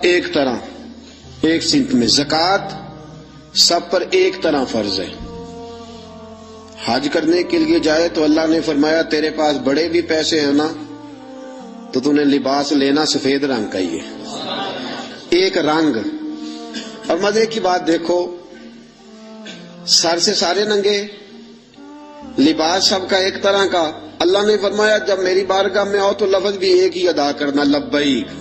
ایک طرح ایک سمت میں، زکوٰۃ سب پر ایک طرح فرض ہے۔ حج کرنے کے لیے جائے تو اللہ نے فرمایا تیرے پاس بڑے بھی پیسے ہیں نا تو تو نے لباس لینا سفید رنگ کا ہی ہے، ایک رنگ۔ اور مزے کی بات دیکھو، سر سے سارے ننگے، لباس سب کا ایک طرح کا۔ اللہ نے فرمایا جب میری بارگاہ میں آؤ تو لفظ بھی ایک ہی ادا کرنا، لبیک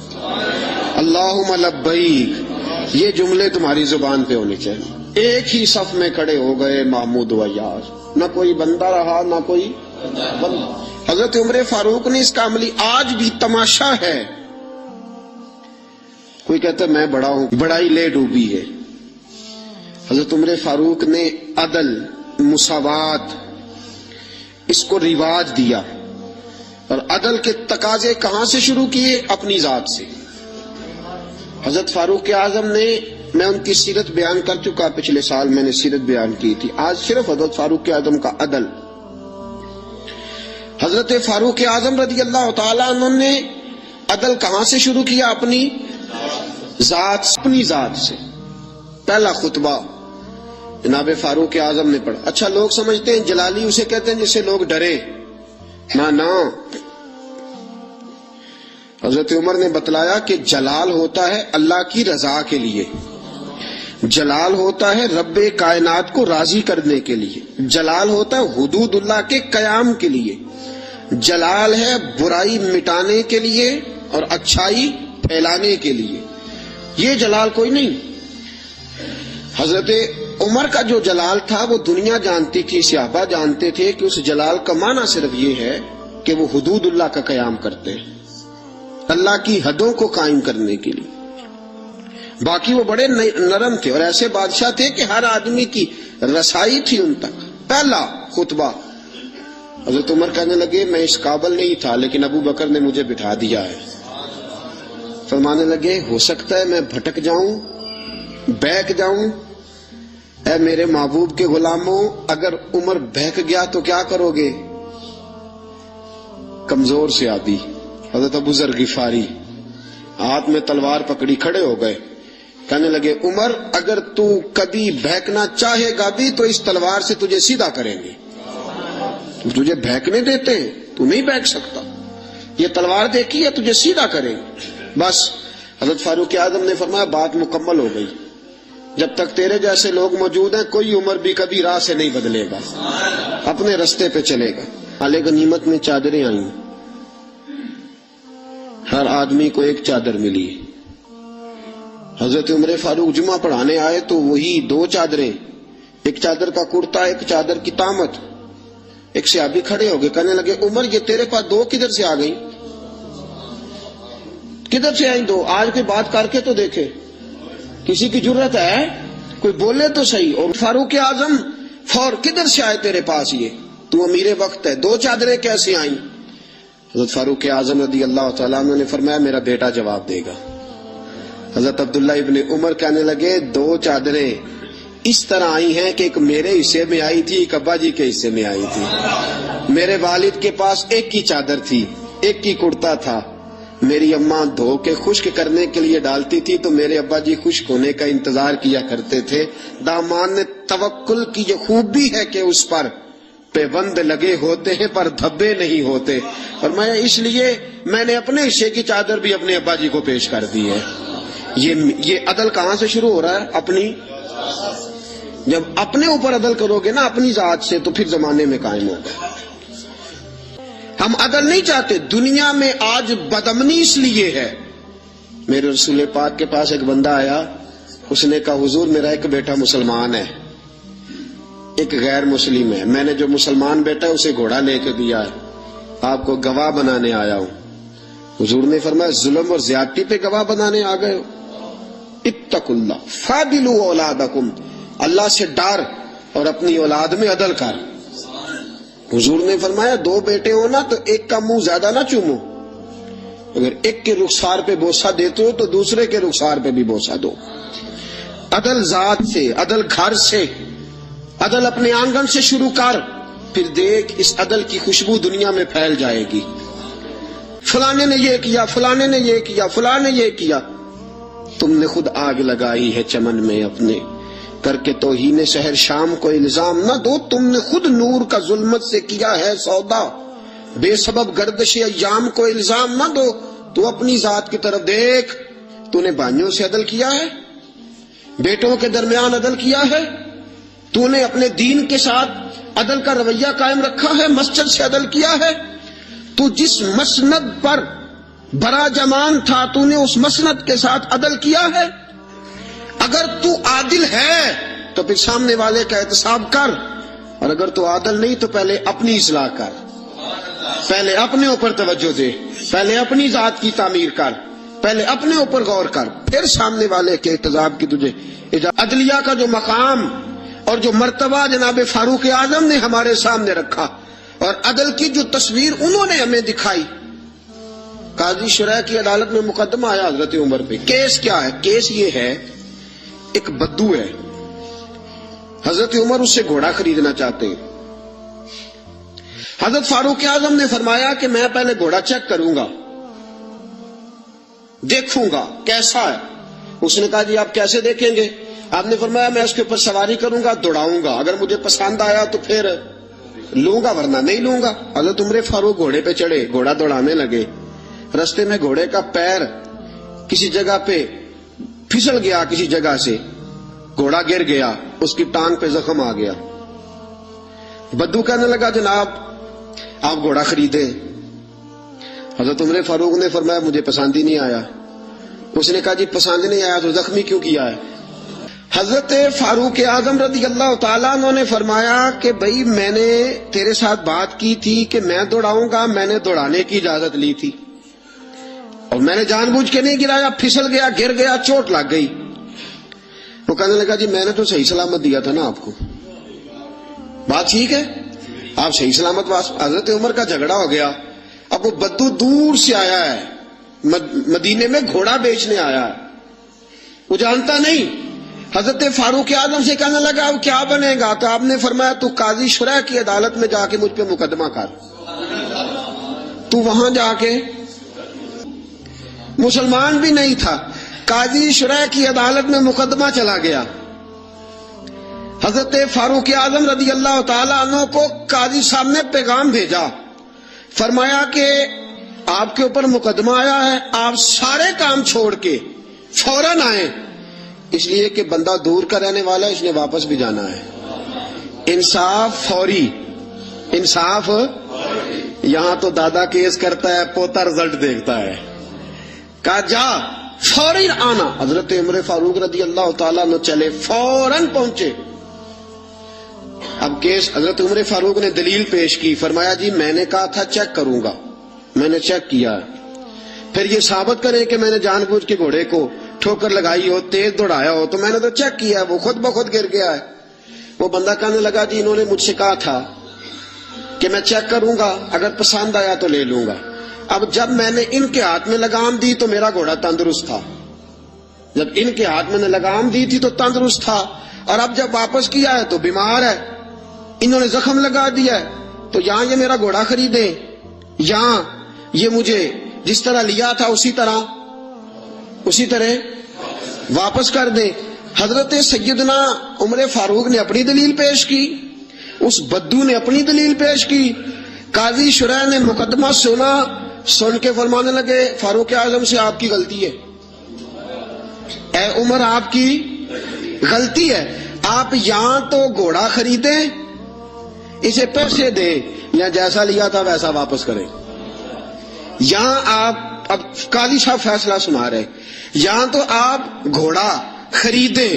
اللہم لبیک، یہ جملے تمہاری زبان پہ ہونے چاہیے۔ ایک ہی صف میں کھڑے ہو گئے محمود و یار، نہ کوئی بندہ رہا نہ کوئی بندہ۔ حضرت عمر فاروق نے اس کا عملی آج بھی تماشا ہے۔ کوئی کہتا ہے میں بڑا ہوں، بڑائی لے ڈوبی ہے۔ حضرت عمر فاروق نے عدل، مساوات، اس کو رواج دیا، اور عدل کے تقاضے کہاں سے شروع کیے؟ اپنی ذات سے۔ حضرت فاروق اعظم نے، میں ان کی سیرت بیان کر چکا، پچھلے سال میں نے سیرت بیان کی تھی، آج صرف حضرت فاروق اعظم کا عدل۔ حضرت فاروق اعظم رضی اللہ تعالیٰ عنہ نے عدل کہاں سے شروع کیا؟ اپنی ذات، اپنی ذات سے۔ پہلا خطبہ جناب فاروق اعظم نے پڑھا۔ اچھا لوگ سمجھتے ہیں جلالی اسے کہتے ہیں جس سے لوگ ڈرے، نہ حضرت عمر نے بتلایا کہ جلال ہوتا ہے اللہ کی رضا کے لیے، جلال ہوتا ہے رب کائنات کو راضی کرنے کے لیے، جلال ہوتا ہے حدود اللہ کے قیام کے لیے، جلال ہے برائی مٹانے کے لیے اور اچھائی پھیلانے کے لیے، یہ جلال کوئی نہیں۔ حضرت عمر کا جو جلال تھا وہ دنیا جانتی تھی، صحابہ جانتے تھے کہ اس جلال کا معنی صرف یہ ہے کہ وہ حدود اللہ کا قیام کرتے ہیں، اللہ کی حدوں کو قائم کرنے کے لیے۔ باقی وہ بڑے نرم تھے اور ایسے بادشاہ تھے کہ ہر آدمی کی رسائی تھی ان تک۔ پہلا خطبہ حضرت عمر کہنے لگے میں اس قابل نہیں تھا لیکن ابو بکر نے مجھے بٹھا دیا ہے۔ فرمانے لگے ہو سکتا ہے میں بھٹک جاؤں، بہک جاؤں، اے میرے محبوب کے غلاموں، اگر عمر بہک گیا تو کیا کرو گے؟ کمزور سے آدھی حضرت ابو ذر غفاری ہاتھ میں تلوار پکڑی کھڑے ہو گئے، کہنے لگے عمر اگر تو کبھی بہکنا چاہے گا بھی تو اس تلوار سے تجھے سیدھا کریں گے، تجھے بہکنے دیتے ہیں، تو نہیں بہک سکتا، یہ تلوار دیکھی ہے تجھے سیدھا کریں گے۔ بس حضرت فاروق اعظم نے فرمایا بات مکمل ہو گئی، جب تک تیرے جیسے لوگ موجود ہیں کوئی عمر بھی کبھی راہ سے نہیں بدلے گا، اپنے رستے پہ چلے گا۔ مال غنیمت میں چادریں آئیں، ہر آدمی کو ایک چادر ملی۔ حضرت عمر فاروق جمعہ پڑھانے آئے تو وہی دو چادریں، ایک چادر کا کرتا ایک چادر کی تامت۔ ایک صحابی کھڑے ہو گئے، کہنے لگے عمر یہ تیرے پاس دو کدھر سے آ گئی؟ کدھر سے آئیں دو؟ آج کوئی بات کر کے تو دیکھے، کسی کی جرت ہے کوئی بولے تو صحیح۔ اور فاروق اعظم فور کدھر سے آئے تیرے پاس؟ یہ تو امیر وقت ہے، دو چادریں کیسے آئیں؟ حضرت فاروق اعظم رضی اللہ تعالیٰ عنہ نے فرمایا میرا بیٹا جواب دے گا۔ حضرت عبداللہ ابن عمر کہنے لگے دو چادریں اس طرح آئی ہیں کہ ایک میرے حصے میں آئی تھی، ایک ابا جی کے حصے میں آئی تھی۔ میرے والد کے پاس ایک کی چادر تھی، ایک کی کرتا تھا، میری اماں دھو کے خشک کرنے کے لیے ڈالتی تھی تو میرے ابا جی خشک ہونے کا انتظار کیا کرتے تھے۔ دامان نے توکل کی یہ خوبی ہے کہ اس پر پیبند لگے ہوتے ہیں پر دھبے نہیں ہوتے، اور میں اس لیے میں نے اپنے حصے کی چادر بھی اپنے ابا جی کو پیش کر دی ہے۔ یہ عدل کہاں سے شروع ہو رہا ہے؟ اپنی، جب اپنے اوپر عدل کرو گے نا اپنی ذات سے تو پھر زمانے میں قائم ہوگا۔ ہم عدل نہیں چاہتے، دنیا میں آج بدامنی اس لیے ہے۔ میرے رسول پاک کے پاس ایک بندہ آیا، اس نے کہا حضور میرا ایک بیٹا مسلمان ہے، ایک غیر مسلم ہے، میں نے جو مسلمان بیٹا ہے اسے گھوڑا لے کے دیا ہے، آپ کو گواہ بنانے آیا ہوں۔ حضور نے فرمایا ظلم اور زیادتی پہ گواہ بنانے آ گئے ہو؟ اتقوا اللہ فاعدلوا اولادکم، اللہ سے ڈر اور اپنی اولاد میں عدل کر۔ حضور نے فرمایا دو بیٹے ہو نا تو ایک کا منہ زیادہ نہ چومو، اگر ایک کے رخسار پہ بوسہ دیتے ہو تو دوسرے کے رخسار پہ بھی بوسہ دو۔ عدل ذات سے، عدل گھر سے، عدل اپنے آنگن سے شروع کر، پھر دیکھ اس عدل کی خوشبو دنیا میں پھیل جائے گی۔ فلانے نے یہ کیا، فلانے نے یہ کیا، فلاں نے یہ کیا، تم نے خود آگ لگائی ہے چمن میں اپنے، کر کے توہین شہر شام کو الزام نہ دو، تم نے خود نور کا ظلمت سے کیا ہے سودا، بے سبب گردش ایام کو الزام نہ دو۔ تو اپنی ذات کی طرف دیکھ، تو نے بھائیوں سے عدل کیا ہے، بیٹوں کے درمیان عدل کیا ہے، تو نے اپنے دین کے ساتھ عدل کا رویہ قائم رکھا ہے، مسجد سے عدل کیا ہے، تو جس مسند پر برا جمان تھا تو نے اس مسند کے ساتھ عدل کیا ہے۔ اگر تو عادل ہے تو پھر سامنے والے کا احتساب کر، اور اگر تو عادل نہیں تو پہلے اپنی اصلاح کر، پہلے اپنے اوپر توجہ دے، پہلے اپنی ذات کی تعمیر کر، پہلے اپنے اوپر غور کر، پھر سامنے والے کے احتساب کی تجھے اجازت۔ عدلیہ کا جو مقام اور جو مرتبہ جناب فاروق اعظم نے ہمارے سامنے رکھا، اور عدل کی جو تصویر انہوں نے ہمیں دکھائی۔ قاضی شرح کی عدالت میں مقدمہ آیا حضرت عمر پہ۔ کیس کیا ہے؟ کیس یہ ہے، ایک بدو ہے، حضرت عمر اس سے گھوڑا خریدنا چاہتے ہیں۔ حضرت فاروق اعظم نے فرمایا کہ میں پہلے گھوڑا چیک کروں گا، دیکھوں گا کیسا ہے۔ اس نے کہا جی آپ کیسے دیکھیں گے؟ آپ نے فرمایا میں اس کے اوپر سواری کروں گا، دوڑاؤں گا، اگر مجھے پسند آیا تو پھر لوں گا ورنہ نہیں لوں گا۔ حضرت عمر فاروق گھوڑے پہ چڑھے، گھوڑا دوڑانے لگے۔ رستے میں گھوڑے کا پیر کسی جگہ پہ پھسل گیا، کسی جگہ سے گھوڑا گر گیا، اس کی ٹانگ پہ زخم آ گیا۔ بدو کہنے لگا جناب آپ گھوڑا خریدیں۔ حضرت عمر فاروق نے فرمایا مجھے پسند ہی نہیں آیا۔ اس نے کہا جی پسند نہیں آیا تو زخمی کیوں کیا ہے؟ حضرت فاروق اعظم رضی اللہ تعالیٰ عنہ نے فرمایا کہ بھئی میں نے تیرے ساتھ بات کی تھی کہ میں دوڑاؤں گا، میں نے دوڑانے کی اجازت لی تھی، اور میں نے جان بوجھ کے نہیں گرایا، پھسل گیا، گر گیا، چوٹ لگ گئی۔ وہ کہنے لگا جی میں نے تو صحیح سلامت دیا تھا نا آپ کو، بات ٹھیک ہے، آپ صحیح سلامت۔ حضرت عمر کا جھگڑا ہو گیا۔ اب وہ بدو دور سے آیا ہے، مدینے میں گھوڑا بیچنے آیا ہے، وہ جانتا نہیں۔ حضرت فاروق اعظم سے کہنے لگا اب کیا بنے گا؟ تو آپ نے فرمایا تو قاضی شرح کی عدالت میں جا کے مجھ پہ مقدمہ کر۔ تو وہاں جا کے مسلمان بھی نہیں تھا، قاضی شرح کی عدالت میں مقدمہ چلا گیا۔ حضرت فاروق اعظم رضی اللہ تعالیٰ عنہ کو قاضی صاحب نے پیغام بھیجا، فرمایا کہ آپ کے اوپر مقدمہ آیا ہے، آپ سارے کام چھوڑ کے فوراً آئیں، اس لیے کہ بندہ دور کا رہنے والا ہے، اس نے واپس بھی جانا ہے۔ انصاف فوری، انصاف یہاں تو دادا کیس کرتا ہے، پوتا رزلٹ دیکھتا ہے۔ کہا جا فوری آنا۔ حضرت عمر فاروق رضی اللہ تعالیٰ عنہ چلے، فوراً پہنچے۔ اب کیس حضرت عمر فاروق نے دلیل پیش کی، فرمایا جی میں نے کہا تھا چیک کروں گا، میں نے چیک کیا، پھر یہ ثابت کریں کہ میں نے جان بوجھ کے گھوڑے کو ٹھوکر لگائی ہو، تیز دوڑایا ہو، تو میں نے تو چیک کیا، وہ خود بخود گر گیا ہے۔ وہ بندہ کہنے لگا جی انہوں نے مجھ سے کہا تھا کہ میں چیک کروں گا، اگر پسند آیا تو لے لوں گا۔ اب جب میں نے ان کے ہاتھ میں لگام دی تو میرا گھوڑا تندرست تھا، جب ان کے ہاتھ میں نے لگام دی تھی تو تندرست تھا، اور اب جب واپس کیا ہے تو بیمار ہے، انہوں نے زخم لگا دیا ہے، تو یہاں یہ میرا گھوڑا خریدے، یہاں یہ مجھے جس طرح لیا تھا اسی طرح واپس کر دیں۔ حضرت سیدنا عمر فاروق نے اپنی دلیل پیش کی، اس بدو نے اپنی دلیل پیش کی، قاضی شرح نے مقدمہ سنا، سن کے فرمانے لگے فاروق اعظم سے آپ کی غلطی ہے، اے عمر آپ کی غلطی ہے، آپ یہاں تو گھوڑا خریدیں، اسے پیسے دیں، یا جیسا لیا تھا ویسا واپس کریں۔ یہاں آپ اب قاضی صاحب فیصلہ سنا رہے، یہاں تو آپ گھوڑا خریدیں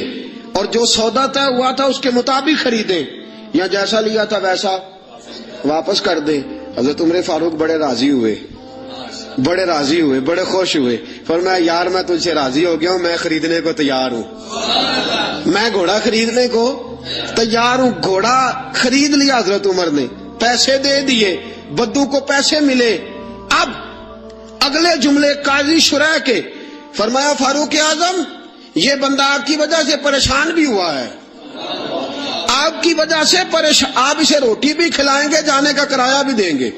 اور جو سودا طے ہوا تھا اس کے مطابق خریدیں، یا جیسا لیا تھا ویسا واپس کر دیں۔ حضرت عمر فاروق بڑے راضی ہوئے، بڑے خوش ہوئے، فرمایا یار میں تجھ سے راضی ہو گیا ہوں، میں خریدنے کو تیار ہوں، میں گھوڑا خریدنے کو تیار ہوں۔ گھوڑا خرید لیا حضرت عمر نے، پیسے دے دیے، بدو کو پیسے ملے۔ اب اگلے جملے قاضی شرح کے، فرمایا فاروق اعظم یہ بندہ آپ کی وجہ سے پریشان بھی ہوا ہے، آپ کی وجہ سے آپ اسے روٹی بھی کھلائیں گے، جانے کا کرایہ بھی دیں گے،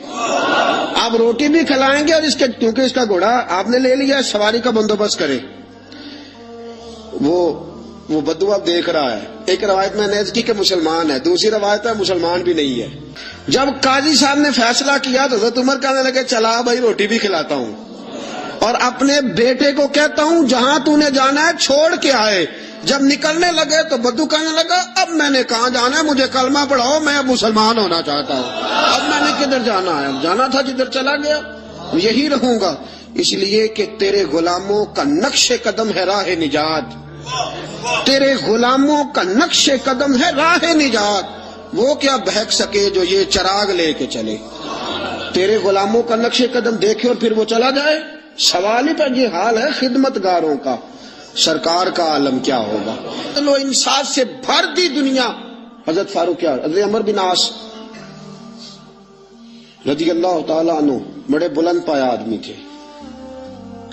آپ روٹی بھی کھلائیں گے، اور کیونکہ اس کا گھوڑا آپ نے لے لیا، سواری کا بندوبست کریں۔ وہ بدوا دیکھ رہا ہے. ایک روایت میں نے کی کہ مسلمان ہے, دوسری روایت ہے مسلمان بھی نہیں ہے. جب قاضی صاحب نے فیصلہ کیا تو حضرت عمر کہنے لگے چلا بھائی روٹی بھی کھلاتا ہوں, اور اپنے بیٹے کو کہتا ہوں جہاں تو نے جانا ہے چھوڑ کے آئے. جب نکلنے لگے تو بدو کہنے لگا اب میں نے کہاں جانا ہے, مجھے کلمہ پڑھاؤ, میں اب مسلمان ہونا چاہتا ہوں. اب میں نے کدھر جانا ہے, اب جانا تھا جدھر چلا گیا یہی رہوں گا. اس لیے کہ تیرے غلاموں کا نقش قدم ہے راہ نجات, تیرے غلاموں کا نقش قدم ہے راہ نجات. وہ کیا بہک سکے جو یہ چراغ لے کے چلے. تیرے غلاموں کا نقش قدم دیکھے اور پھر وہ چلا جائے. سوال ہی پر یہ حال ہے خدمت گاروں کا, سرکار کا عالم کیا ہوگا. لو انصاف سے بھر دی دنیا. حضرت فاروق حضرت عمر بن عاص رضی اللہ تعالی عنہ بڑے بلند پایا آدمی تھے,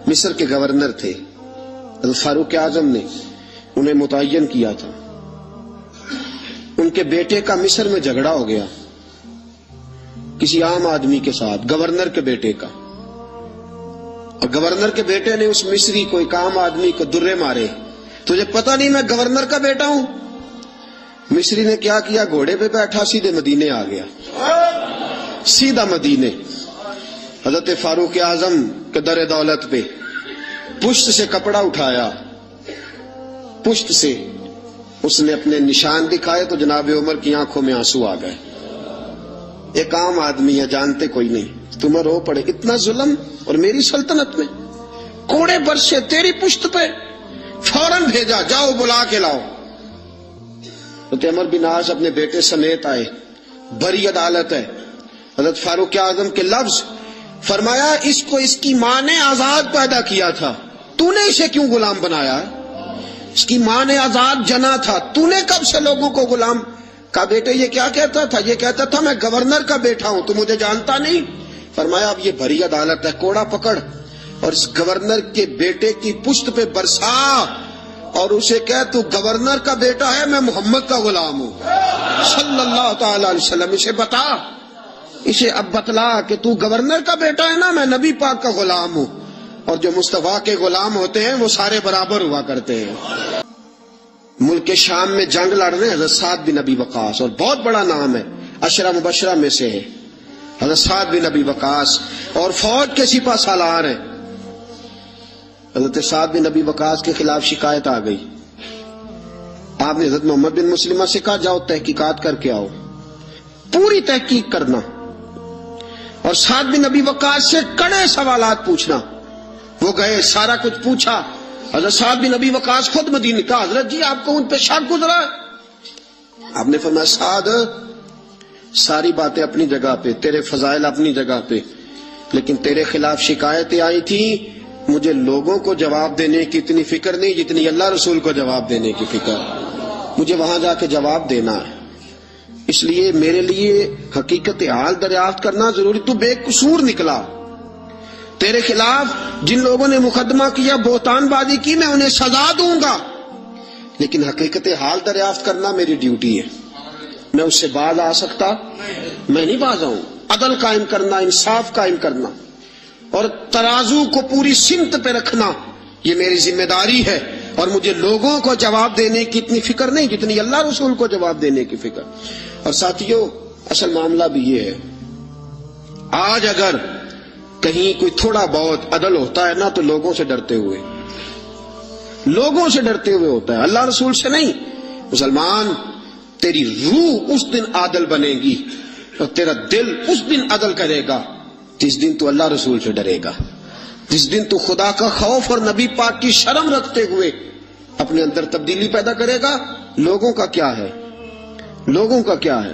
مصر کے گورنر تھے. حضرت فاروق اعظم نے انہیں متعین کیا تھا. ان کے بیٹے کا مصر میں جھگڑا ہو گیا کسی عام آدمی کے ساتھ, گورنر کے بیٹے کا. اور گورنر کے بیٹے نے اس مصری کو ایک عام آدمی کو درے مارے. تجھے پتہ نہیں میں گورنر کا بیٹا ہوں. مصری نے کیا کیا, گھوڑے پہ بیٹھا سیدھے مدینے آ گیا, سیدھا مدینے. حضرت فاروق اعظم کے در دولت پہ پشت سے کپڑا اٹھایا, پشت سے اس نے اپنے نشان دکھائے تو جناب عمر کی آنکھوں میں آنسو آ گئے. ایک عام آدمی ہے, جانتے کوئی نہیں, تم رو پڑے اتنا ظلم اور میری سلطنت میں. کوڑے برسے تیری پشت پہ, فوراً بھیجا جاؤ بلا کے لاؤ. حضرت عمر بن عاص اپنے بیٹے سمیت آئے, بھری عدالت ہے. حضرت فاروق اعظم کے لفظ, فرمایا اس کو اس کی ماں نے آزاد پیدا کیا تھا, تو نے اسے کیوں غلام بنایا ہے؟ اس کی ماں نے آزاد جنا تھا, تو نے کب سے لوگوں کو غلام کا. بیٹے یہ کیا کہتا تھا, یہ کہتا تھا میں گورنر کا بیٹا ہوں, تو مجھے جانتا نہیں. فرمایا اب یہ بھری عدالت ہے, کوڑا پکڑ اور اس گورنر کے بیٹے کی پشت پہ برسا اور اسے کہہ تو گورنر کا بیٹا ہے, میں محمد کا غلام ہوں صلی اللہ تعالی علیہ وسلم. اسے بتا, اسے اب بتلا کہ تو گورنر کا بیٹا ہے نا, میں نبی پاک کا غلام ہوں. اور جو مصطفیٰ کے غلام ہوتے ہیں وہ سارے برابر ہوا کرتے ہیں. ملک شام میں جنگ لڑ رہے ہیں حضرت سعد بن ابی وقاص, اور بہت بڑا نام ہے, عشرہ مبشرہ میں سے ہے حضرت سعد بن ابی وقاص, اور فوج کے سپہ سالار ہیں. حضرت سعد بن ابی وقاص کے خلاف شکایت آ گئی. آپ نے حضرت محمد بن مسلمہ سے کہا جاؤ تحقیقات کر کے آؤ, پوری تحقیق کرنا, اور سعد بن ابی وقاص سے کڑے سوالات پوچھنا. وہ گئے, سارا کچھ پوچھا. حضرت سعد بن ابی وقاص خود مدینے کا, حضرت جی آپ کو ان پہ شک گزرا. آپ نے فرمایا سعد ساری باتیں اپنی جگہ پہ, تیرے فضائل اپنی جگہ پہ, لیکن تیرے خلاف شکایتیں آئی تھی, مجھے لوگوں کو جواب دینے کی اتنی فکر نہیں جتنی اللہ رسول کو جواب دینے کی فکر. مجھے وہاں جا کے جواب دینا ہے, اس لیے میرے لیے حقیقت حال دریافت کرنا ضروری. تو بے قصور نکلا, تیرے خلاف جن لوگوں نے مقدمہ کیا, بہتان بازی کی, میں انہیں سزا دوں گا, لیکن حقیقت حال دریافت کرنا میری ڈیوٹی ہے. میں اس سے باز آ سکتا, میں نہیں باز آؤں. عدل قائم کرنا, انصاف قائم کرنا, اور ترازو کو پوری سمت پہ رکھنا, یہ میری ذمہ داری ہے. اور مجھے لوگوں کو جواب دینے کی اتنی فکر نہیں جتنی اللہ رسول کو جواب دینے کی فکر. اور ساتھیوں, اصل معاملہ بھی یہ ہے, آج اگر کہیں کوئی تھوڑا بہت عدل ہوتا ہے نا تو لوگوں سے ڈرتے ہوئے, لوگوں سے ڈرتے ہوئے ہوتا ہے, اللہ رسول سے نہیں. مسلمان تیری روح اس دن عادل بنے گی اور تیرا دل اس دن عدل کرے گا جس دن تو اللہ رسول سے ڈرے گا, جس دن تو خدا کا خوف اور نبی پاک کی شرم رکھتے ہوئے اپنے اندر تبدیلی پیدا کرے گا. لوگوں کا کیا ہے, لوگوں کا کیا ہے,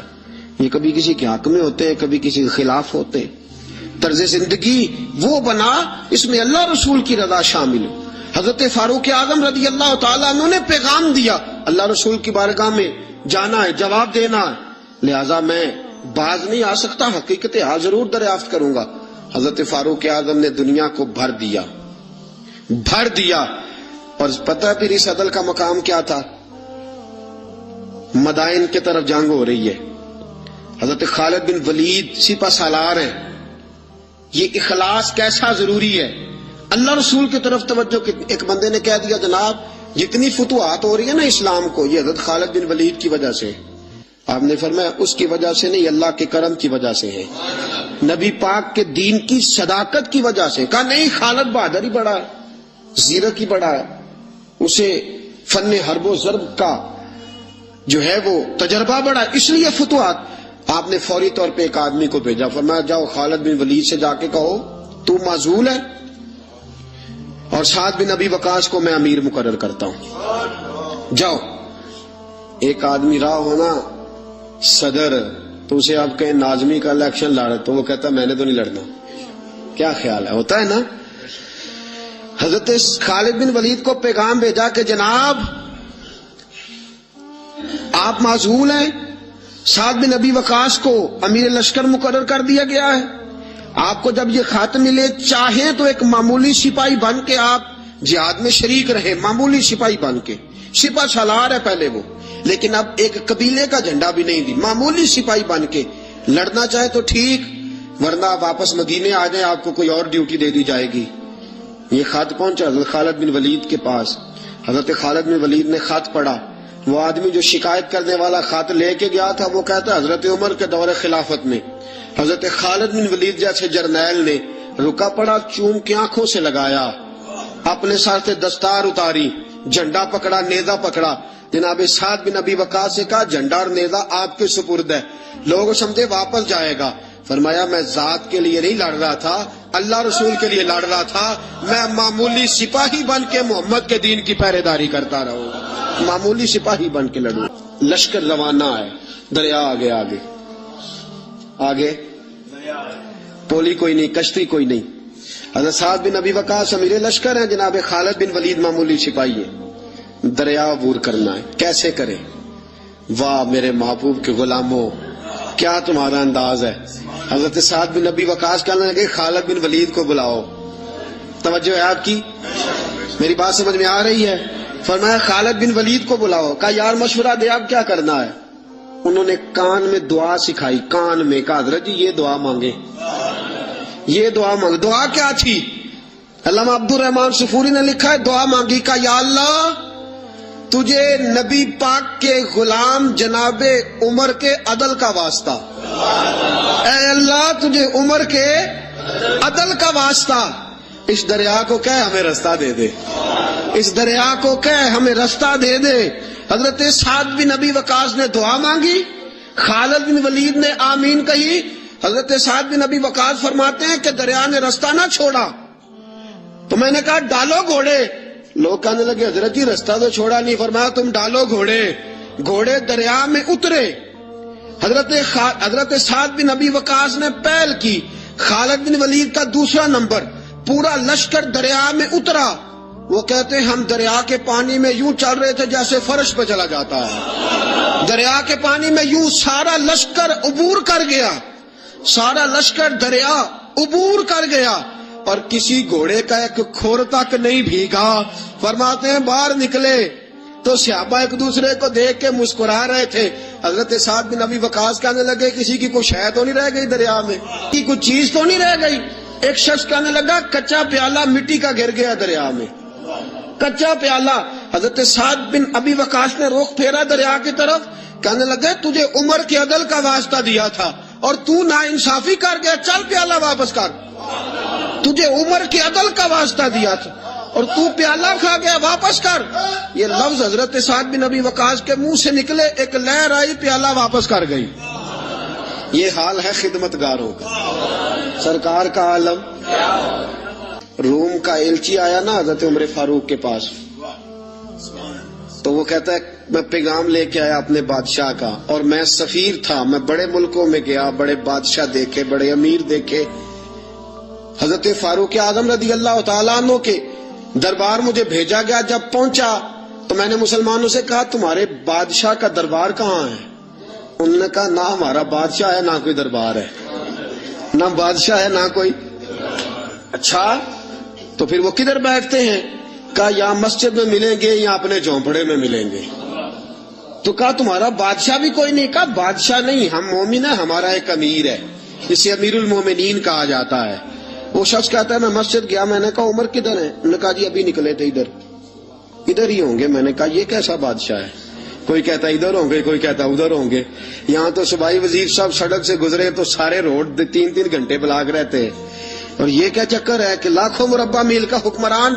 یہ کبھی کسی کے حق میں ہوتے ہیں, کبھی کسی کے خلاف ہوتے ہیں. طرز زندگی وہ بنا اس میں اللہ رسول کی رضا شامل ہو. حضرت فاروق اعظم رضی اللہ تعالیٰ عنہ نے پیغام دیا, اللہ رسول کی بارگاہ میں جانا ہے, جواب دینا ہے, لہذا میں باز نہیں آ سکتا, حقیقت حال ضرور دریافت کروں گا. حضرت فاروق اعظم نے دنیا کو بھر دیا, بھر دیا. اور پتہ پھر اس عدل کا مقام کیا تھا, مدائن کی طرف جنگ ہو رہی ہے, حضرت خالد بن ولید سپہ سالار ہیں. یہ اخلاص کیسا ضروری ہے, اللہ رسول کی طرف توجہ. ایک بندے نے کہہ دیا جناب جتنی فتوحات ہو رہی ہے نا اسلام کو، یہ حضرت خالد بن ولید کی وجہ سے۔ آپ نے فرمایا اس کی وجہ سے نہیں، اللہ کے کرم کی وجہ سے ہے، نبی پاک کے دین کی صداقت کی وجہ سے۔ کہا نہیں، خالد بہادر ہی بڑا ہے، زیرک ہی بڑا ہے، اسے فن حرب و ضرب کا جو ہے وہ تجربہ بڑا ہے، اس لیے فتوحات۔ آپ نے فوری طور پہ ایک آدمی کو بھیجا، فرمایا جاؤ خالد بن ولید سے جا کے کہو تو معزول ہے اور سعد بن ابی وقاص کو میں امیر مقرر کرتا ہوں، جاؤ۔ ایک آدمی رہا ہونا صدر، تو اسے آپ کہیں ناظمی کا الیکشن لڑ، تو وہ کہتا میں نے تو نہیں لڑنا، کیا خیال ہے؟ ہوتا ہے نا۔ حضرت خالد بن ولید کو پیغام بھیجا کہ جناب آپ معزول ہیں، سعد بن ابی وقاص کو امیر لشکر مقرر کر دیا گیا ہے، آپ کو جب یہ خط ملے چاہیں تو ایک معمولی سپاہی بن کے آپ جہاد میں شریک رہے، معمولی سپاہی بن کے، سپاہ سالار ہے پہلے وہ، لیکن اب ایک قبیلے کا جھنڈا بھی نہیں دی، معمولی سپاہی بن کے لڑنا چاہے تو ٹھیک، ورنہ آپ واپس مدینے آ جائیں، آپ کو کوئی اور ڈیوٹی دے دی جائے گی۔ یہ خط پہنچا حضرت خالد بن ولید کے پاس، حضرت خالد بن ولید نے خط پڑھا۔ وہ آدمی جو شکایت کرنے والا خط لے کے گیا تھا وہ کہتا ہے حضرت عمر کے دور خلافت میں حضرت خالد بن ولید جیسے جرنیل نے رکا پڑا، چوم کی آنکھوں سے لگایا، اپنے سر سے دستار اتاری، جھنڈا پکڑا، نیزہ پکڑا، جناب سعد بن ابی وقاص سے کہا جھنڈا اور نیزہ آپ کے سپرد ہے۔ لوگ سمجھے واپس جائے گا، فرمایا میں ذات کے لیے نہیں لڑ رہا تھا، اللہ رسول کے لیے لڑ رہا تھا، میں معمولی سپاہی بن کے محمد کے دین کی پہرے داری کرتا رہوں، معمولی سپاہی بن کے لڑوں۔ لشکر روانہ ہے، دریا آگے آگے آگے، پولی کوئی نہیں، کشتی کوئی نہیں، حضرت سعد بن ابی وقاص امیر لشکر ہیں، جناب خالد بن ولید معمولی سپاہی ہے، دریا عبور کرنا ہے، کیسے کرے؟ واہ میرے محبوب کے غلاموں، کیا تمہارا انداز ہے۔ حضرت سعد بن ابی وقاص کہنے لگے خالد بن ولید کو بلاؤ۔ توجہ ہے آپ کی، میری بات سمجھ میں آ رہی ہے؟ فرمایا خالد بن ولید کو بلاؤ۔ کہا یار مشورہ دے، اب کیا کرنا ہے؟ انہوں نے کان میں دعا سکھائی، کان میں، کہا حضرت جی یہ دعا مانگے، یہ دعا مانگے۔ دعا کیا تھی؟ علامہ عبد الرحمن صفوری نے لکھا ہے دعا مانگی، کہا یا اللہ تجھے نبی پاک کے غلام جناب عمر کے عدل کا واسطہ، اے اللہ تجھے عمر کے عدل کا واسطہ، اس دریا کو کہہ ہمیں رستہ دے دے، اس دریا کو کہہ ہمیں رستہ دے دے۔ حضرت سعد بن ابی وقاص نے دعا مانگی، خالد بن ولید نے آمین کہی۔ حضرت سعد بن ابی وقاص فرماتے ہیں کہ دریا نے رستہ نہ چھوڑا تو میں نے کہا ڈالو گھوڑے۔ لوگ کہنے لگے حضرت جی رستہ تو چھوڑا نہیں، فرمایا تم ڈالو گھوڑے۔ گھوڑے دریا میں اترے، حضرت سعد بن ابی وقاص نے پہل کی، خالد بن ولید کا دوسرا نمبر، پورا لشکر دریا میں اترا۔ وہ کہتے ہیں ہم دریا کے پانی میں یوں چل رہے تھے جیسے فرش پہ چلا جاتا ہے، دریا کے پانی میں یوں سارا لشکر عبور کر گیا، سارا لشکر دریا عبور کر گیا اور کسی گھوڑے کا ایک کھور تک نہیں بھیگا۔ فرماتے ہیں باہر نکلے تو صحابہ ایک دوسرے کو دیکھ کے مسکرا رہے تھے۔ حضرت سعد بن ابی وقاص کہنے لگے کسی کی کوئی شے تو نہیں رہ گئی دریا میں، کی کوئی چیز تو نہیں رہ گئی؟ ایک شخص کہنے لگا کچا پیالہ مٹی کا گر گیا دریا میں، کچا پیالہ۔ حضرت سعد بن ابی وقاص نے رخ پھیرا دریا کی طرف، کہنے لگے تجھے عمر کے عدل کا واسطہ دیا تھا اور تو ناانصافی کر گیا، چل پیالہ واپس کر۔ تجھے عمر کے عدل کا واسطہ دیا تھا اور تو پیالہ کھا گیا، واپس کر۔ یہ لفظ حضرت سعد بن ابی وقاص کے منہ سے نکلے، ایک لہر آئی، پیالہ واپس کر گئی۔ یہ حال ہے خدمتگاروں کا، سرکار کا عالم۔ روم کا ایلچی آیا نا حضرت عمر فاروق کے پاس، تو وہ کہتا ہے میں پیغام لے کے آیا اپنے بادشاہ کا، اور میں سفیر تھا، میں بڑے ملکوں میں گیا، بڑے بادشاہ دیکھے، بڑے امیر دیکھے۔ حضرت فاروق اعظم رضی اللہ تعالیٰ عنہ کے دربار مجھے بھیجا گیا۔ جب پہنچا تو میں نے مسلمانوں سے کہا تمہارے بادشاہ کا دربار کہاں ہے؟ انہوں نے کہا نہ ہمارا بادشاہ ہے نہ کوئی دربار ہے، نہ بادشاہ ہے نہ کوئی۔ اچھا تو پھر وہ کدھر بیٹھتے ہیں؟ کہا یا مسجد میں ملیں گے یا اپنے جھونپڑے میں ملیں گے۔ تو کہا تمہارا بادشاہ بھی کوئی نہیں؟ کہا بادشاہ نہیں، ہم مومن ہیں، ہمارا ایک امیر ہے، جسے امیر المومنین کہا جاتا ہے۔ وہ شخص کہتا ہے میں مسجد گیا، میں نے کہا عمر کدھر ہے؟ انہوں نے کہا جی ابھی نکلے تھے ادھر، ادھر ہی ہوں گے. میں نے کہا یہ کیسا بادشاہ ہے؟ کوئی کہتا ادھر ہوں گے, کوئی کہتا ادھر ہوں گے. یہاں تو صوبائی وزیر صاحب سڑک سے گزرے تو سارے روڈ 3 گھنٹے بلاک رہتے ہیں. اور یہ کیا چکر ہے کہ لاکھوں مربع میل کا حکمران,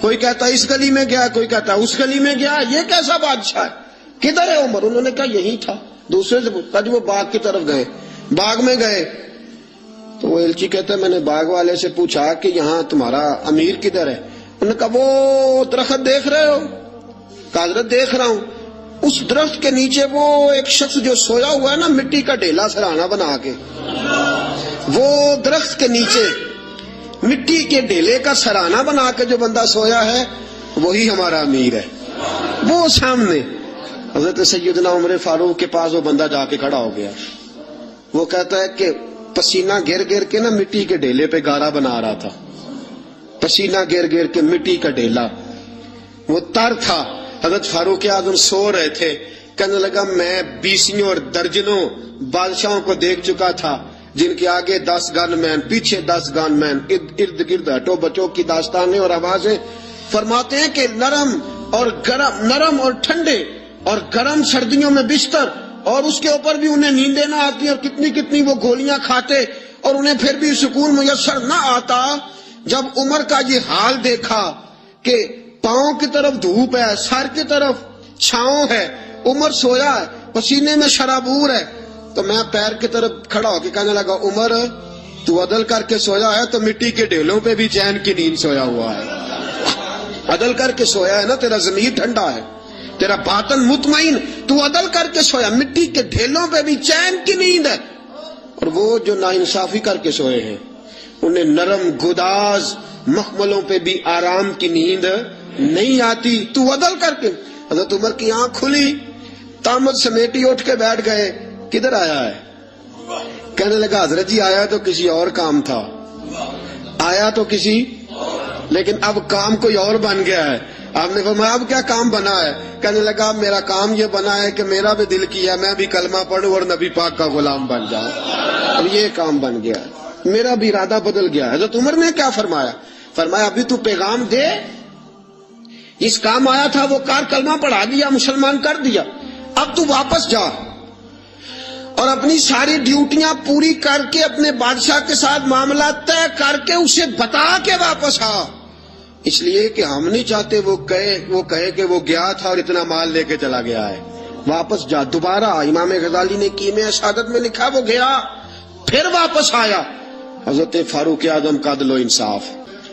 کوئی کہتا اس گلی میں گیا, کوئی کہتا اس گلی میں گیا, یہ کیسا بادشاہ ہے؟ کدھر ہے عمر؟ انہوں نے کہا یہی تھا. دوسرے سے پوچھا جی وہ باغ کی طرف گئے. باغ میں گئے تو وہ ایلچی کہتا ہے میں نے باغ والے سے پوچھا کہ یہاں تمہارا امیر کدھر ہے؟ انہوں نے کہا وہ درخت دیکھ رہے ہو؟ کہا حضرت دیکھ رہا ہوں. اس درخت کے نیچے وہ ایک شخص جو سویا ہوا ہے نا, مٹی کا ڈھیلا سرہانا بنا کے, وہ درخت کے نیچے مٹی کے ڈھیلے کا سرہانا بنا کے جو بندہ سویا ہے وہی ہمارا امیر ہے. وہ سامنے حضرت سیدنا عمر فاروق کے پاس وہ بندہ جا کے کھڑا ہو گیا. وہ کہتا ہے کہ پسینہ گر گر کے نا مٹی کے ڈھیلے پہ گارا بنا رہا تھا. پسینہ گر گر کے مٹی کا ڈھیلا, وہ تر تھا. حضرت فاروق اعظم سو رہے تھے. کہنے لگا میں 20 اور درجنوں بادشاہوں کو دیکھ چکا تھا جن کے آگے 10 گن مین, پیچھے 10 گن مین, ارد گرد ہٹو بچوں کی داستانیں اور آوازیں. فرماتے ہیں کہ نرم اور گرم, نرم اور ٹھنڈے اور گرم سردیوں میں بستر, اور اس کے اوپر بھی انہیں نیندیں نہ آتی, اور کتنی کتنی وہ گولیاں کھاتے اور انہیں پھر بھی سکون میسر نہ آتا. جب عمر کا یہ حال دیکھا کہ پاؤں کی طرف دھوپ ہے, سر کی طرف چھاؤں ہے, عمر سویا ہے, پسینے میں شرابور ہے, تو میں پیر کی طرف کھڑا ہو کے کہنے لگا عمر تو عدل کر کے سویا ہے تو مٹی کے ڈھیلوں پہ بھی چین کی نیند سویا ہوا ہے. عدل کر کے سویا ہے نا, تیرا ضمیر ٹھنڈا ہے, تیرا باطن مطمئن, تو عدل کر کے سویا, مٹی کے ڈھیلوں پہ بھی چین کی نیند ہے. اور وہ جو ناانصافی کر کے سوئے ہیں انہیں نرم گداز مخملوں پہ بھی آرام کی نیند نہیں آتی. تو عدل کر کے. حضرت عمر کی آنکھ کھلی, تامت سمیٹی اٹھ کے بیٹھ گئے. کدھر آیا ہے؟ کہنے لگا حضرت جی آیا تو کسی اور کام تھا, آیا تو کسی, لیکن اب کام کوئی اور بن گیا ہے. آپ نے فرمایا اب کیا کام بنا ہے؟ کہنے لگا میرا کام یہ بنا ہے کہ میرا بھی دل کیا میں بھی کلمہ پڑھوں اور نبی پاک کا غلام بن جاؤں. اب یہ کام بن گیا ہے, میرا بھی ارادہ بدل گیا. حضرت عمر نے کیا فرمایا؟ فرمایا ابھی تو پیغام دے, اس کام آیا تھا وہ کار, کلمہ پڑھا دیا, مسلمان کر دیا, اب تو واپس جا اور اپنی ساری ڈیوٹیاں پوری کر کے اپنے بادشاہ کے ساتھ معاملہ طے کر کے اسے بتا کے واپس آ. اس لیے کہ ہم نہیں چاہتے وہ کہے کہ وہ گیا تھا اور اتنا مال لے کے چلا گیا ہے. واپس جا دوبارہ. امام غزالی نے کیمیا شہادت میں لکھا وہ گیا پھر واپس آیا. حضرت فاروق اعظم کا عدل و انصاف.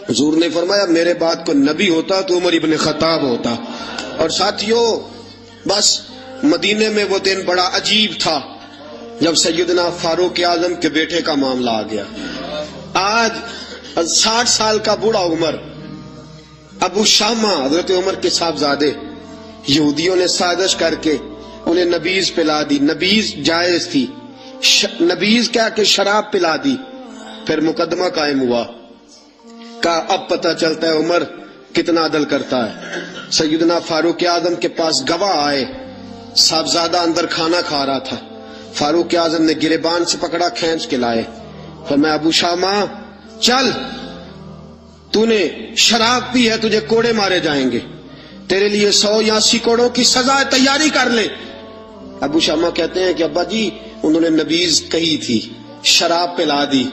حضور نے فرمایا میرے بعد کو نبی ہوتا تو عمر ابن خطاب ہوتا. اور ساتھیوں بس مدینے میں وہ دن بڑا عجیب تھا جب سیدنا فاروق اعظم کے بیٹے کا معاملہ آ گیا. آج 60 سال کا بوڑھا عمر, ابو شامہ حضرت عمر کے صاحبزادے, یہودیوں نے سازش کر کے انہیں نبیذ پلا دی. نبیذ جائز تھی, نبیذ کیا کہ شراب پلا دی. پھر مقدمہ قائم ہوا, کہا اب پتہ چلتا ہے عمر کتنا عدل کرتا ہے. سیدنا فاروق اعظم کے پاس گواہ آئے, صاحبزادہ اندر کھانا کھا رہا تھا. فاروق اعظم نے گریبان سے پکڑا, کھینچ کے لائے. فرمایا ابو شامہ چل, تو نے شراب پی ہے, تجھے کوڑے مارے جائیں گے, تیرے لیے 100 یا 80 کوڑوں کی سزا تیاری کر لے. ابو شامہ کہتے ہیں کہ ابا جی انہوں نے نبیذ کہی تھی, شراب پلا دی.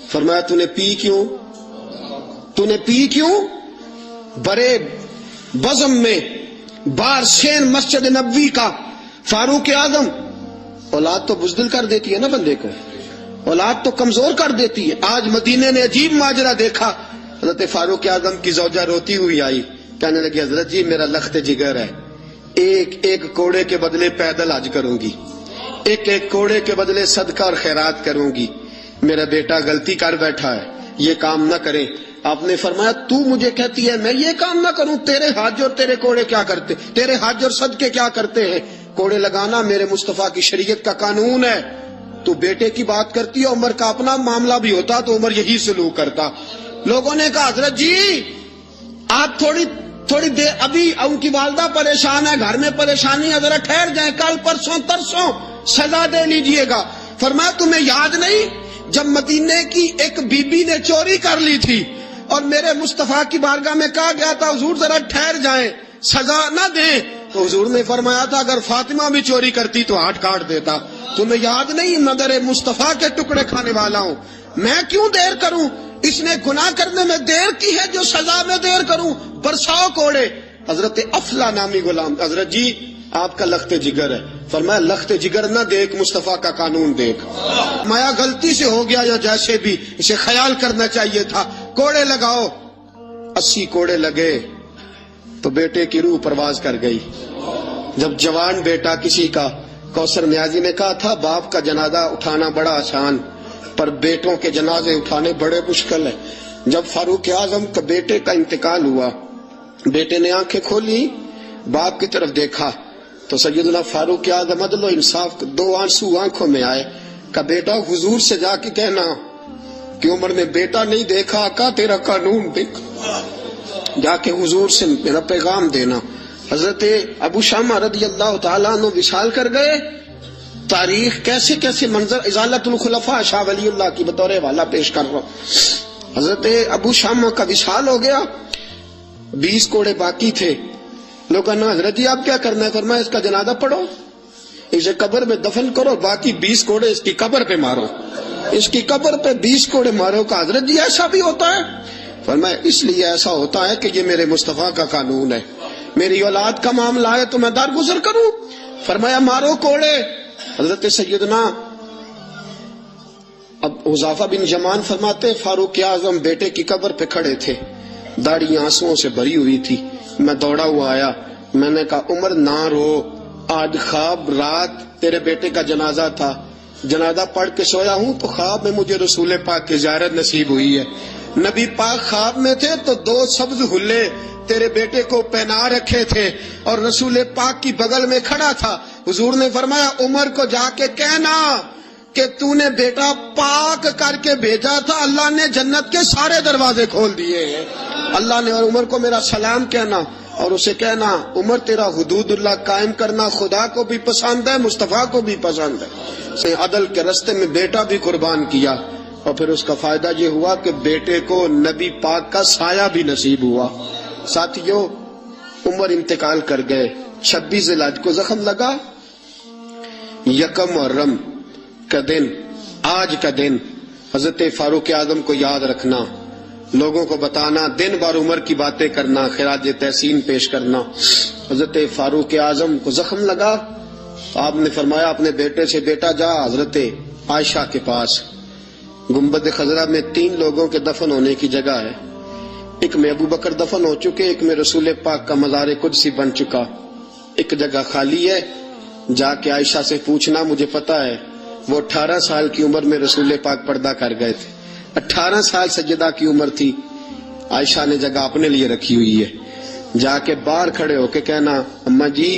فرمایا تو نے پی کیوں؟ تو نے پی کیوں؟ بڑے بزم میں بار سین مسجد نبوی کا فاروق اعظم. اولاد تو بزدل کر دیتی ہے نا بندے کو, اولاد تو کمزور کر دیتی ہے. آج مدینے نے عجیب ماجرا دیکھا. حضرت فاروق اعظم کی زوجہ روتی ہوئی آئی, کہنے لگی حضرت جی میرا لخت جگر ہے, ایک کوڑے کے بدلے پیدل حج کروں گی, ایک کوڑے کے بدلے صدقہ اور خیرات کروں گی. میرا بیٹا غلطی کر بیٹھا ہے, یہ کام نہ کرے. آپ نے فرمایا تو مجھے کہتی ہے میں یہ کام نہ کروں؟ تیرے حج اور تیرے کوڑے کیا کرتے, تیرے حج اور صدقے کیا کرتے ہیں؟ کوڑے لگانا میرے مصطفیٰ کی شریعت کا قانون ہے. تو بیٹے کی بات کرتی ہے, عمر کا اپنا معاملہ بھی ہوتا تو عمر یہی سلوک کرتا. لوگوں نے کہا حضرت جی آپ تھوڑی دیر, ابھی ان کی والدہ پریشان ہے, گھر میں پریشانی ہے, ذرا ٹھہر جائیں, کل پرسوں ترسوں سزا دے لیجئے گا. فرمایا تمہیں یاد نہیں جب مدینے کی ایک بی بی نے چوری کر لی تھی اور میرے مصطفیٰ کی بارگاہ میں کہا گیا تھا حضور ذرا ٹھہر جائیں, سزا نہ دیں تو حضور نے فرمایا تھا اگر فاطمہ بھی چوری کرتی تو ہاتھ کاٹ دیتا. تمہیں یاد نہیں مدر مصطفیٰ کے ٹکڑے کھانے والا ہوں, میں کیوں دیر کروں؟ اس نے گناہ کرنے میں دیر کی ہے جو سزا میں دیر کروں. برساؤ کوڑے. حضرت افلا نامی غلام, حضرت جی آپ کا لخت جگر ہے. فرمایا لخت جگر نہ دیکھ, مصطفیٰ کا قانون دیکھ. مایا غلطی سے ہو گیا یا جیسے بھی, اسے خیال کرنا چاہیے تھا. کوڑے لگاؤ. 80 کوڑے لگے تو بیٹے کی روح پرواز کر گئی. جب جوان بیٹا کسی کا, کوثر نیازی نے کہا تھا باپ کا جنازہ اٹھانا بڑا آسان, پر بیٹوں کے جنازے اٹھانے بڑے مشکل ہے. جب فاروق اعظم کا بیٹے کا انتقال ہوا, بیٹے نے آنکھیں کھولی, باپ کی طرف دیکھا تو سیدنا فاروق اعظم عدل و انصاف, 2 آنسو آنکھوں میں آئے. کہ بیٹا حضور سے جا کے کہنا کہ عمر نے بیٹا نہیں دیکھا, آقا تیرا قانون دیکھ, جا کے حضور سے میرا پیغام دینا. حضرت ابو شامہ رضی اللہ تعالیٰ عنہ وصال کر گئے. تاریخ کیسے کیسے منظر ازالت الخلفاء شاہ ولی اللہ کی بطور حوالہ پیش کر رہا ہوں. حضرت ابو شامہ کا وصال ہو گیا, 20 کوڑے باقی تھے. لوگوں نے حضرت جی آپ کیا کرنا ہے؟ فرمایا اس کا جنازہ پڑھو, اسے قبر میں دفن کرو, باقی 20 کوڑے اس کی قبر پہ مارو, اس کی قبر پہ 20 کوڑے مارو. کہ حضرت جی ایسا بھی ہوتا ہے؟ فرمایا اس لیے ایسا ہوتا ہے کہ یہ میرے مصطفیٰ کا قانون ہے, میری اولاد کا معاملہ ہے تو میں درگزر کروں. فرمایا مارو کوڑے. حضرت سیدنا اب حذیفہ بن یمان فرماتے فاروق اعظم بیٹے کی قبر پہ کھڑے تھے, داڑھی آنسوؤں سے بھری ہوئی تھی. میں دوڑا ہوا آیا, میں نے کہا عمر نہ رو, آج خواب رات تیرے بیٹے کا جنازہ تھا, جنازہ پڑھ کے سویا ہوں تو خواب میں مجھے رسول پاک کی زیارت نصیب ہوئی ہے. نبی پاک خواب میں تھے تو 2 سبز حلے تیرے بیٹے کو پہنا رکھے تھے اور رسول پاک کی بغل میں کھڑا تھا. حضور نے فرمایا عمر کو جا کے کہنا کہ تو نے بیٹا پاک کر کے بھیجا تھا, اللہ نے جنت کے سارے دروازے کھول دیے ہیں. اللہ نے, اور عمر کو میرا سلام کہنا اور اسے کہنا عمر تیرا حدود اللہ قائم کرنا خدا کو بھی پسند ہے, مصطفیٰ کو بھی پسند ہے. عدل کے رستے میں بیٹا بھی قربان کیا اور پھر اس کا فائدہ یہ ہوا کہ بیٹے کو نبی پاک کا سایہ بھی نصیب ہوا. ساتھیوں عمر انتقال کر گئے. 26 ذی الحج کو زخم لگا. 1 محرم کا دن, آج کا دن حضرت فاروق اعظم کو یاد رکھنا, لوگوں کو بتانا, دن بھر عمر کی باتیں کرنا, خراج تحسین پیش کرنا. حضرت فاروق اعظم کو زخم لگا, آپ نے فرمایا اپنے بیٹے سے بیٹا جا حضرت عائشہ کے پاس, گنبد خضرا میں 3 لوگوں کے دفن ہونے کی جگہ ہے. ایک میں ابو بکر دفن ہو چکے, ایک میں رسول پاک کا مزار قدسی بن چکا, ایک جگہ خالی ہے. جا کے عائشہ سے پوچھنا, مجھے پتا ہے وہ 18 سال کی عمر میں رسول پاک پردہ کر گئے تھے, 18 سال سیدہ کی عمر تھی. عائشہ نے جگہ اپنے لیے رکھی ہوئی ہے. جا کے باہر کھڑے ہو کے کہنا اماں جی